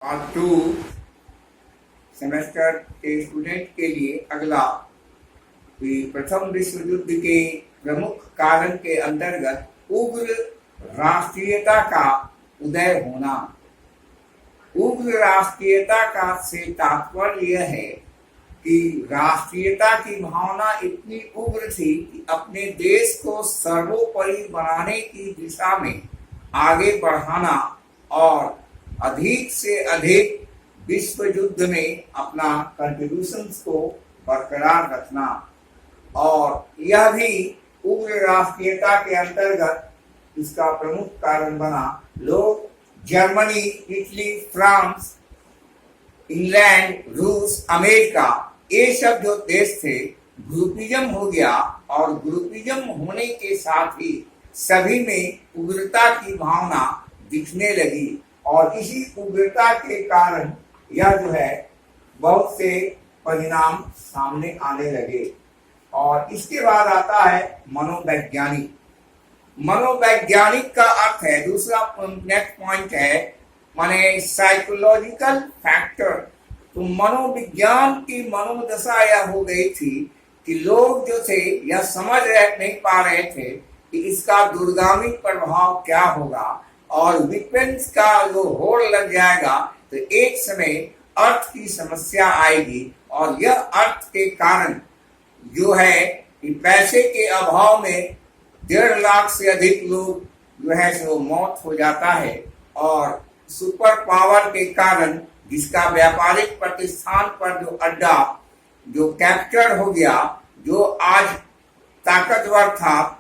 Part two semester के student के लिए अगला प्रथम विश्व युद्ध के प्रमुख कारण के अंतर्गत उग्र राष्ट्रीयता का उदय होना। उग्र राष्ट्रीयता का से तात्पर्य यह है कि राष्ट्रीयता की भावना इतनी उग्र थी कि अपने देश को सर्वोपरि बनाने की दिशा में आगे बढ़ाना और अधिक से अधिक विश्व युद्ध में अपना कंट्रीब्यूशन को बरकरार रखना। और यह भी उग्र राष्ट्रीयता के अंतर्गत इसका प्रमुख कारण बना। लोग जर्मनी, इटली, फ्रांस, इंग्लैंड, रूस, अमेरिका, ये सब जो देश थे, ग्रुपिज्म हो गया और ग्रुपिज्म होने के साथ ही सभी में उग्रता की भावना दिखने लगी और इसी उग्रता के कारण यह जो है बहुत से परिणाम सामने आने लगे। और इसके बाद आता है मनोवैज्ञानिक। मनोवैज्ञानिक का अर्थ है, दूसरा नेक्स्ट पॉइंट है माने साइकोलॉजिकल फैक्टर। तो मनोविज्ञान की मनोदशा यह हो गई थी कि लोग जो थे यह समझ नहीं पा रहे थे कि इसका दूरगामी प्रभाव क्या होगा और विपेंस का जो होड़ लग जाएगा तो एक समय अर्थ की समस्या आएगी। और यह अर्थ के कारण जो है कि पैसे के अभाव में 1.5 लाख से अधिक लोग जो है सो मौत हो जाता है। और सुपर पावर के कारण जिसका व्यापारिक प्रतिष्ठान पर जो अड्डा जो कैप्चर हो गया, जो आज ताकतवर था,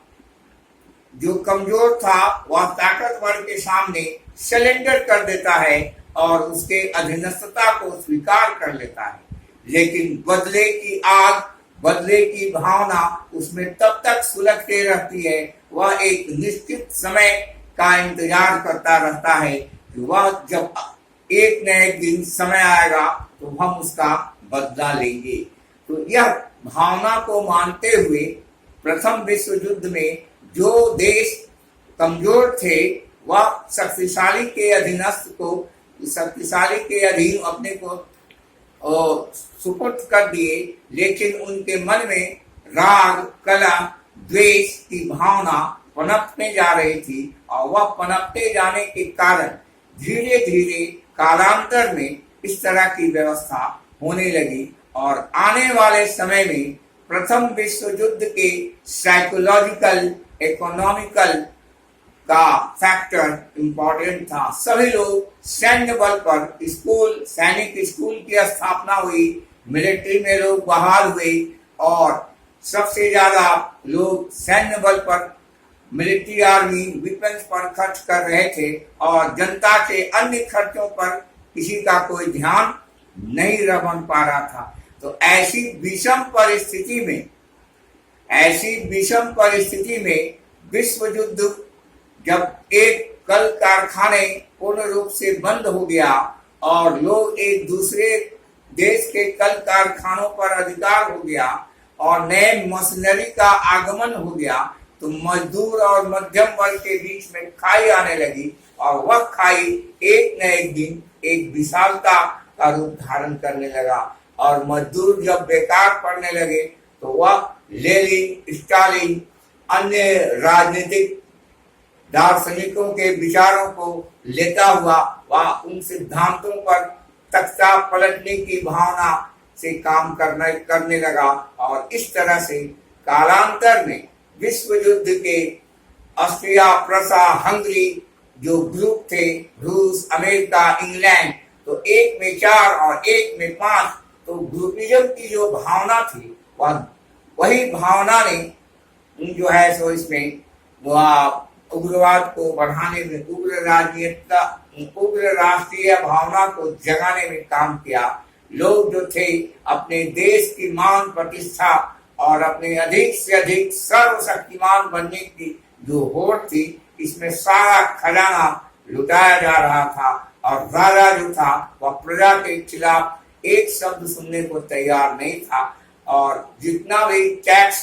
जो कमजोर था, वह ताकतवर के सामने सरेंडर कर देता है और उसके अधीनस्थता को स्वीकार कर लेता है। लेकिन बदले की आग, बदले की भावना उसमें तब तक सुलगते रहती है। वह एक निश्चित समय का इंतजार करता रहता है कि वह जब एक न एक दिन समय आएगा तो हम उसका बदला लेंगे। तो यह भावना को मानते हुए प्रथम विश्व युद्ध में जो देश कमजोर थे वह शक्तिशाली के अधीनस्थ को, शक्तिशाली के अधीन अपने को सुपुर्द कर दिए। लेकिन उनके मन में राग, कलह, द्वेष की भावना पनपने जा रही थी और वह पनपते जाने के कारण धीरे धीरे कालांतर में इस तरह की व्यवस्था होने लगी। और आने वाले समय में प्रथम विश्व युद्ध के साइकोलॉजिकल, इकोनॉमिकल का फैक्टर इम्पोर्टेंट था। सभी लोग सैन्य बल पर, स्कूल, सैनिक स्कूल की स्थापना हुई, मिलिट्री में लोग बहाल हुए और सबसे ज्यादा लोग सैन्य बल पर, मिलिट्री आर्मी, वेपन्स पर खर्च कर रहे थे और जनता के अन्य खर्चों पर किसी का कोई ध्यान नहीं बन पा रहा था। तो ऐसी विषम परिस्थिति में विश्व युद्ध जब एक कल कारखाने पूर्ण रूप से बंद हो गया और लोग एक दूसरे देश के कल कारखानों पर अधिकार हो गया और नए मशीनरी का आगमन हो गया, तो मजदूर और मध्यम वर्ग के बीच में खाई आने लगी और वह खाई एक न एक दिन एक विशालता का रूप धारण करने लगा। और मजदूर जब बेकार पड़ने लगे तो वह लेनिन, स्टालिन, अन्य राजनीतिक दार्शनिकों के विचारों को लेता हुआ वह उन सिद्धांतों पर तख्ता पलटने की भावना से काम करने लगा। और इस तरह से कालांतर में विश्व युद्ध के ऑस्ट्रिया, प्रसा, हंगरी जो ग्रुप थे, रूस, अमेरिका, इंग्लैंड, तो एक में 4 और एक में 5, तो ग्रुपिज्म की जो भावना थी वही भावना ने जो है सो इसमें वह उग्रवाद को बढ़ाने में, उग्र राष्ट्रीय भावना को जगाने में काम किया। लोग जो थे अपने देश की मान प्रतिष्ठा और अपने अधिक से अधिक सर्वशक्तिमान बनने की जो होड़ थी, इसमें सारा खजाना लुटाया जा रहा था और राजा जो था वह प्रजा के खिलाफ एक शब्द सुनने को तैयार नहीं था। और जितना भी टैक्स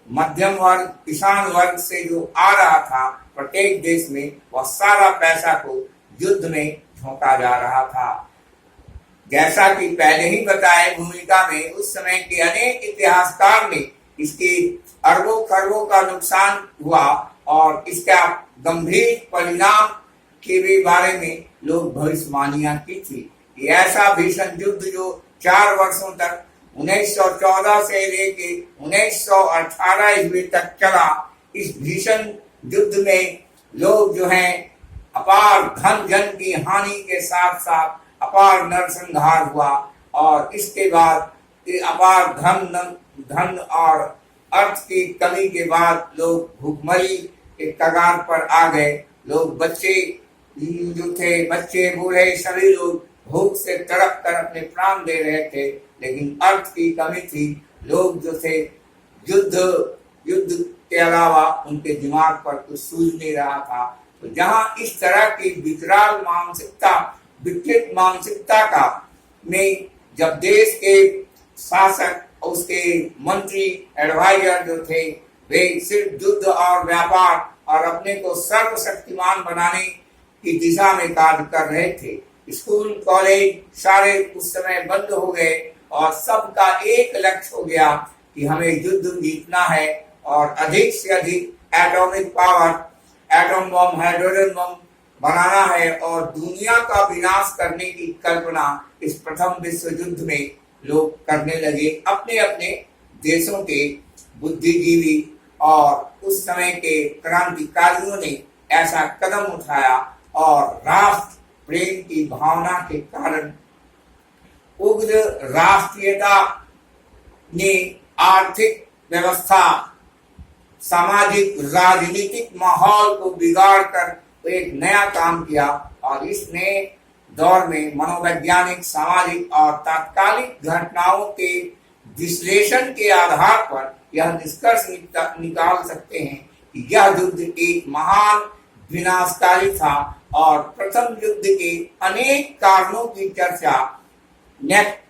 मध्यम वर्ग, किसान वर्ग से जो आ रहा था प्रत्येक देश में, वह सारा पैसा को युद्ध में झोंका जा रहा था। जैसा कि पहले ही बताए भूमिका में, उस समय के अनेक इतिहासकार ने इसके अरबों खरबों का नुकसान हुआ और इसका गंभीर परिणाम के भी बारे में लोग भविष्यवाणियां की थी। ये ऐसा भीषण युद्ध जो 4 वर्षों तक 1914 से लेके 1918 ईस्वी तक चला, इस भीषण युद्ध में लोग जो हैं अपार धन जन की हानि के साथ साथ अपार नरसंहार हुआ और इसके बाद अपार धन और अर्थ की कमी के बाद लोग भूखमरी के कगार पर आ गए। लोग बच्चे जो थे, बच्चे बूढ़े सभी लोग भूख से तड़प कर अपने प्राण दे रहे थे, लेकिन अर्थ की कमी थी। लोग जो थे युद्ध के अलावा उनके दिमाग पर कुछ सूझ नहीं रहा था। तो जहां इस तरह की विकराल मानसिकता, विकृत मानसिकता का में जब देश के शासक और उसके मंत्री एडवाइजर जो थे, वे सिर्फ युद्ध और व्यापार और अपने को सर्वशक्तिमान बनाने की दिशा में कार्य कर रहे थे। स्कूल कॉलेज सारे उस समय बंद हो गए और सबका एक लक्ष्य हो गया कि हमें युद्ध जीतना है और अधिक से अधिक atomic power, atom bomb, hydrogen bomb बनाना है और दुनिया का विनाश करने की कल्पना इस प्रथम विश्व युद्ध में लोग करने लगे। अपने अपने देशों के बुद्धिजीवी और उस समय के क्रांतिकारियों ने ऐसा कदम उठाया और राष्ट्र प्रेम की भावना के कारण उग्र राष्ट्रीयता ने आर्थिक व्यवस्था, सामाजिक राजनीतिक माहौल को बिगाड़ कर एक नया काम किया और इस नए दौर में मनोवैज्ञानिक, सामाजिक और तात्कालिक घटनाओं के विश्लेषण के आधार पर यह निष्कर्ष निकाल सकते हैं कि यह युद्ध एक महान विनाशकारी था और प्रथम युद्ध के अनेक कारणों की चर्चा नेक्स्ट